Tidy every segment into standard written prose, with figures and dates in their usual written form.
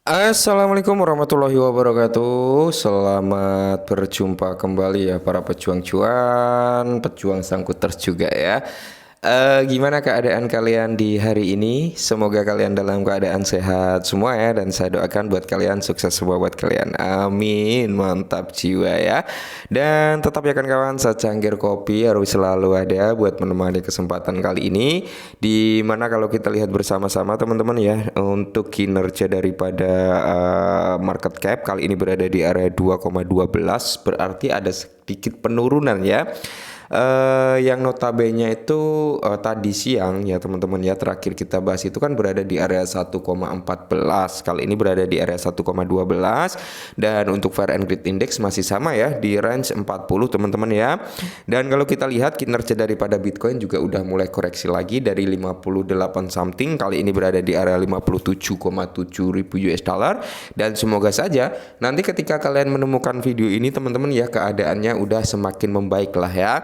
Assalamualaikum warahmatullahi wabarakatuh. Selamat berjumpa kembali ya para pejuang cuan, pejuang sangkuters juga ya. Gimana keadaan kalian di hari ini? Semoga kalian dalam keadaan sehat semua ya, dan saya doakan buat kalian sukses semua buat kalian. Amin, mantap jiwa ya. Dan tetap ya kawan-kawan, secangkir kopi harus selalu ada buat menemani kesempatan kali ini. Dimana kalau kita lihat bersama-sama teman-teman ya, untuk kinerja daripada market cap kali ini berada di area 2,12, berarti ada sedikit penurunan ya. Yang notabene itu tadi siang ya teman-teman ya, terakhir kita bahas itu kan berada di area 1,14, kali ini berada di area 1,12, dan untuk Fair and Greed Index masih sama ya di range 40 teman-teman ya. Dan kalau kita lihat kinerja daripada Bitcoin juga udah mulai koreksi lagi dari 58 something, kali ini berada di area 57,7 ribu US dollar. Dan semoga saja nanti ketika kalian menemukan video ini teman-teman ya, keadaannya udah semakin membaik lah ya.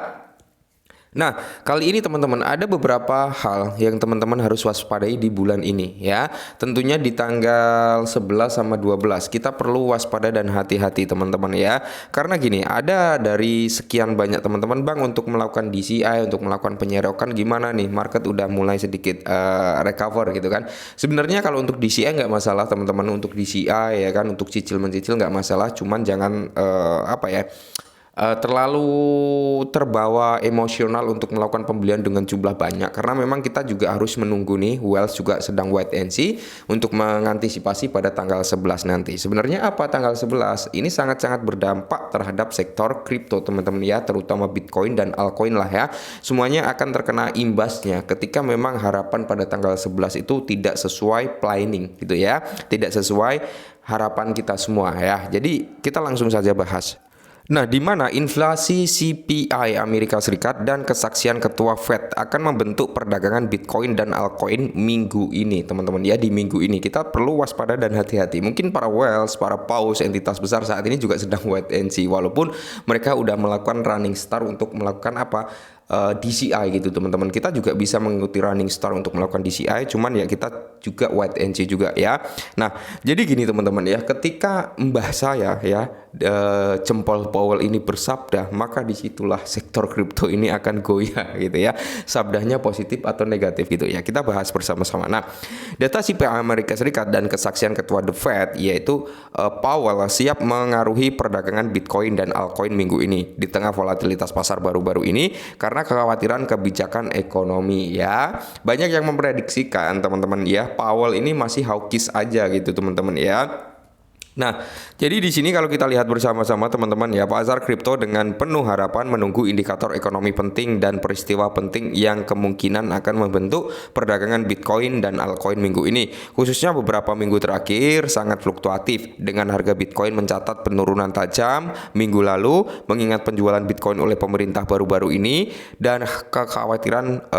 Nah, kali ini teman-teman ada beberapa hal yang teman-teman harus waspadai di bulan ini ya. Tentunya di tanggal 11 sama 12 kita perlu waspada dan hati-hati teman-teman ya. Karena gini, ada dari sekian banyak teman-teman Bang untuk melakukan DCI, untuk melakukan penyerokan, gimana nih market udah mulai sedikit recover gitu kan. Sebenarnya kalau untuk DCI nggak masalah teman-teman, untuk DCI ya kan, untuk cicil mencicil nggak masalah, cuman jangan terlalu terbawa emosional untuk melakukan pembelian dengan jumlah banyak, karena memang kita juga harus menunggu nih, Wells juga sedang wait and see untuk mengantisipasi pada tanggal 11 nanti. Sebenarnya apa tanggal 11? Ini sangat-sangat berdampak terhadap sektor kripto teman-teman ya, terutama Bitcoin dan altcoin lah ya. Semuanya akan terkena imbasnya ketika memang harapan pada tanggal 11 itu tidak sesuai planning gitu ya, tidak sesuai harapan kita semua ya. Jadi kita langsung saja bahas. Nah, di mana inflasi CPI Amerika Serikat dan kesaksian Ketua Fed akan membentuk perdagangan Bitcoin dan altcoin minggu ini, teman-teman ya. Di minggu ini kita perlu waspada dan hati-hati. Mungkin para Wells, para paus, entitas besar saat ini juga sedang wait and see, walaupun mereka udah melakukan running start untuk melakukan DCI gitu teman-teman. Kita juga bisa mengikuti running start untuk melakukan DCI, cuman ya kita juga wait and see juga ya. Nah, jadi gini teman-teman ya, ketika mbah saya ya jempol Powell ini bersabda, maka disitulah sektor kripto ini akan goyah gitu ya. Sabdanya positif atau negatif gitu ya, kita bahas bersama-sama. Nah, data CPI Amerika Serikat dan kesaksian Ketua The Fed yaitu Powell siap mengaruhi perdagangan Bitcoin dan altcoin minggu ini di tengah volatilitas pasar baru-baru ini karena kekhawatiran kebijakan ekonomi ya. Banyak yang memprediksikan teman-teman ya, Powell ini masih hawkish aja gitu teman-teman ya. Nah, jadi di sini kalau kita lihat bersama-sama teman-teman ya, pasar kripto dengan penuh harapan menunggu indikator ekonomi penting dan peristiwa penting yang kemungkinan akan membentuk perdagangan Bitcoin dan altcoin minggu ini. Khususnya beberapa minggu terakhir sangat fluktuatif dengan harga Bitcoin mencatat penurunan tajam minggu lalu mengingat penjualan Bitcoin oleh pemerintah baru-baru ini dan kekhawatiran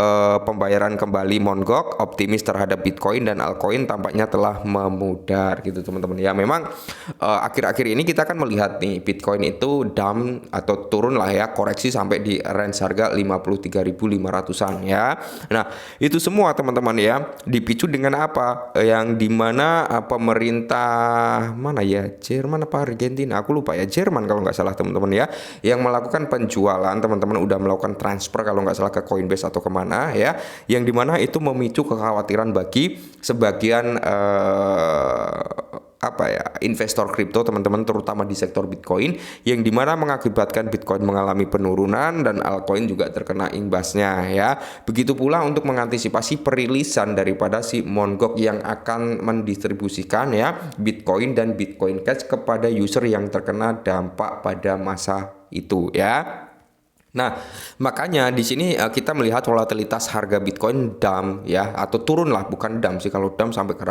pembayaran kembali Mongook, optimis terhadap Bitcoin dan altcoin tampaknya telah memudar gitu teman-teman ya. Memang akhir-akhir ini kita kan melihat nih Bitcoin itu down atau turun lah ya, koreksi sampai di range harga 53.500-an ya. Nah, itu semua teman-teman ya dipicu dengan apa? Yang dimana pemerintah mana ya, Jerman apa Argentina, aku lupa ya, Jerman kalau nggak salah teman-teman ya, yang melakukan penjualan, teman-teman udah melakukan transfer kalau nggak salah ke Coinbase atau kemana ya, yang dimana itu memicu kekhawatiran bagi sebagian investor kripto teman-teman, terutama di sektor Bitcoin, yang dimana mengakibatkan Bitcoin mengalami penurunan dan altcoin juga terkena imbasnya ya. Begitu pula untuk mengantisipasi perilisan daripada si Mongook yang akan mendistribusikan ya Bitcoin dan Bitcoin Cash kepada user yang terkena dampak pada masa itu ya. Nah, makanya di sini kita melihat volatilitas harga Bitcoin dump ya, atau turun lah, bukan dump sih, kalau dump sampai ke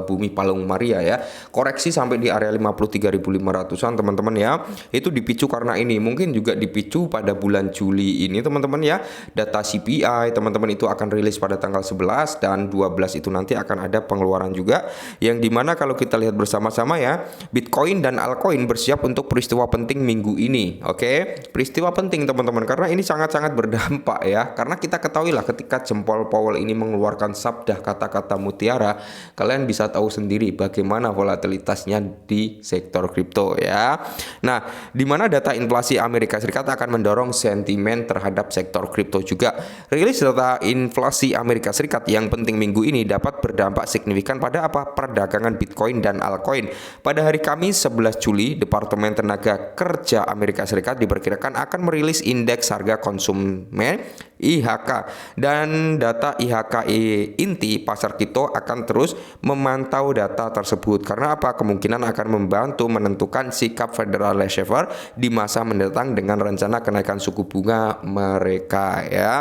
bumi Palung Maria ya. Koreksi sampai di area 53.500-an teman-teman ya. Itu dipicu karena ini, mungkin juga dipicu pada bulan Juli ini teman-teman ya. Data CPI teman-teman itu akan rilis pada tanggal 11 dan 12 itu nanti akan ada pengeluaran juga, yang dimana kalau kita lihat bersama-sama ya, Bitcoin dan altcoin bersiap untuk peristiwa penting minggu ini. Oke, peristiwa penting teman-teman teman-teman, karena ini sangat-sangat berdampak ya. Karena kita ketahui lah ketika jempol Powell ini mengeluarkan sabda kata-kata mutiara, kalian bisa tahu sendiri bagaimana volatilitasnya di sektor kripto ya. Nah, di mana data inflasi Amerika Serikat akan mendorong sentimen terhadap sektor kripto juga. Rilis data inflasi Amerika Serikat yang penting minggu ini dapat berdampak signifikan pada apa? Perdagangan Bitcoin dan altcoin. Pada hari Kamis 11 Juli, Departemen Tenaga Kerja Amerika Serikat diperkirakan akan merilis indeks harga konsumen IHK, dan data IHK inti pasar kripto akan terus memantau data tersebut karena apa? Kemungkinan akan membantu menentukan sikap Federal Reserve di masa mendatang dengan rencana kenaikan suku bunga mereka ya.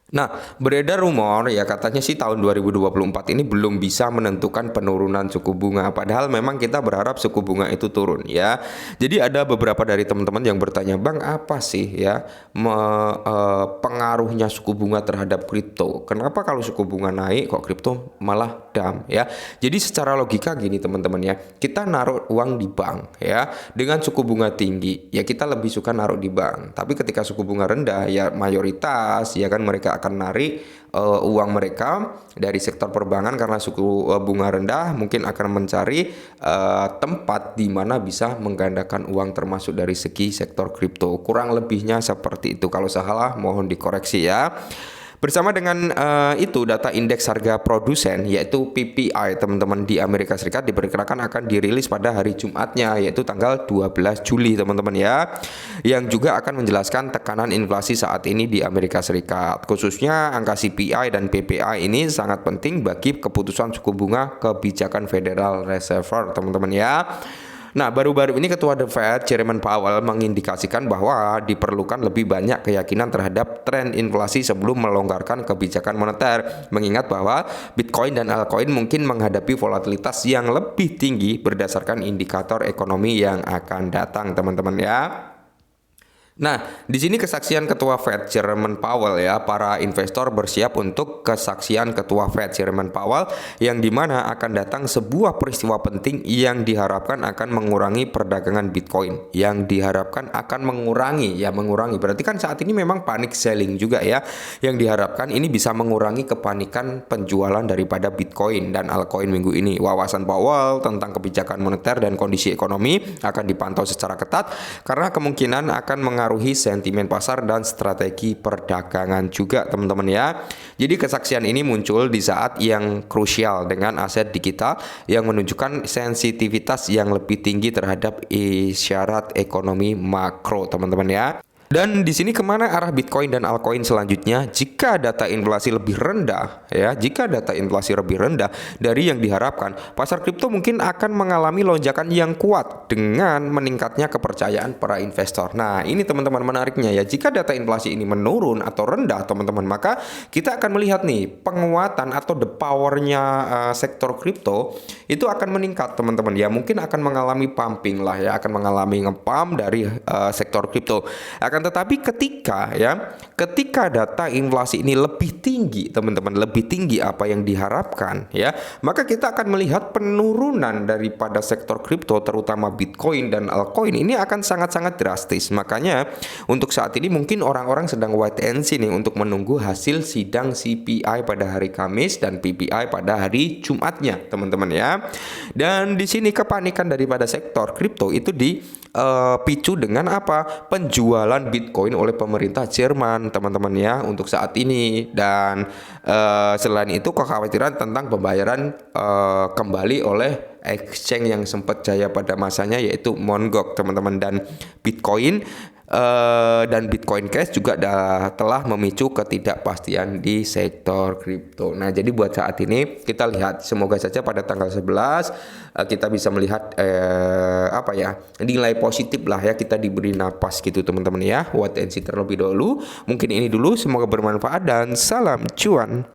Nah, beredar rumor ya katanya sih tahun 2024 ini belum bisa menentukan penurunan suku bunga. Padahal memang kita berharap suku bunga itu turun ya. Jadi ada beberapa dari teman-teman yang bertanya, "Bang, apa sih ya pengaruhnya suku bunga terhadap kripto? Kenapa kalau suku bunga naik kok kripto malah down ya?" Jadi secara logika gini teman-teman ya. Kita naruh uang di bank ya dengan suku bunga tinggi, ya kita lebih suka naruh di bank. Tapi ketika suku bunga rendah ya mayoritas ya kan mereka akan narik uang mereka dari sektor perbankan karena suku bunga rendah, mungkin akan mencari tempat di mana bisa menggandakan uang termasuk dari segi sektor kripto. Kurang lebihnya seperti itu. Kalau salah mohon dikoreksi ya. Bersama dengan itu data indeks harga produsen yaitu PPI teman-teman di Amerika Serikat diperkirakan akan dirilis pada hari Jumatnya yaitu tanggal 12 Juli teman-teman ya, yang juga akan menjelaskan tekanan inflasi saat ini di Amerika Serikat. Khususnya angka CPI dan PPI ini sangat penting bagi keputusan suku bunga kebijakan Federal Reserve teman-teman ya. Nah, baru-baru ini Ketua The Fed, Jerome Powell, mengindikasikan bahwa diperlukan lebih banyak keyakinan terhadap tren inflasi sebelum melonggarkan kebijakan moneter. Mengingat bahwa Bitcoin dan altcoin mungkin menghadapi volatilitas yang lebih tinggi berdasarkan indikator ekonomi yang akan datang, teman-teman ya. Nah, di sini kesaksian Ketua Fed Jerome Powell ya, para investor bersiap untuk kesaksian Ketua Fed Jerome Powell yang dimana akan datang sebuah peristiwa penting yang diharapkan akan mengurangi perdagangan Bitcoin, yang diharapkan akan mengurangi berarti kan saat ini memang panic selling juga ya, yang diharapkan ini bisa mengurangi kepanikan penjualan daripada Bitcoin dan altcoin minggu ini. Wawasan Powell tentang kebijakan moneter dan kondisi ekonomi akan dipantau secara ketat karena kemungkinan akan mengaruhi sentimen pasar dan strategi perdagangan juga teman-teman ya. Jadi kesaksian ini muncul di saat yang krusial dengan aset digital yang menunjukkan sensitivitas yang lebih tinggi terhadap isyarat ekonomi makro teman-teman ya. Dan di sini kemana arah Bitcoin dan altcoin selanjutnya jika data inflasi lebih rendah ya, jika data inflasi lebih rendah dari yang diharapkan, pasar kripto mungkin akan mengalami lonjakan yang kuat dengan meningkatnya kepercayaan para investor. Nah, ini teman-teman menariknya ya, jika data inflasi ini menurun atau rendah teman-teman, maka kita akan melihat nih penguatan atau the powernya sektor kripto itu akan meningkat teman-teman ya, mungkin akan mengalami pumping lah ya, akan mengalami nge-pump dari sektor kripto. Tetapi ketika data inflasi ini lebih tinggi teman-teman, lebih tinggi apa yang diharapkan ya, maka kita akan melihat penurunan daripada sektor kripto terutama Bitcoin dan altcoin ini akan sangat-sangat drastis. Makanya untuk saat ini mungkin orang-orang sedang wait and see nih untuk menunggu hasil sidang CPI pada hari Kamis dan PPI pada hari Jumatnya teman-teman ya. Dan di sini kepanikan daripada sektor kripto itu dipicu dengan apa? Penjualan Bitcoin oleh pemerintah Jerman teman-teman ya untuk saat ini. Dan selain itu kekhawatiran tentang pembayaran kembali oleh exchange yang sempat jaya pada masanya yaitu Mt. Gox teman-teman, dan Bitcoin dan Bitcoin Cash juga telah memicu ketidakpastian di sektor kripto. Nah, jadi buat saat ini kita lihat semoga saja pada tanggal 11 kita bisa melihat nilai positif lah ya, kita diberi napas gitu teman-teman ya. Wait and see terlebih dahulu. Mungkin ini dulu, semoga bermanfaat dan salam cuan.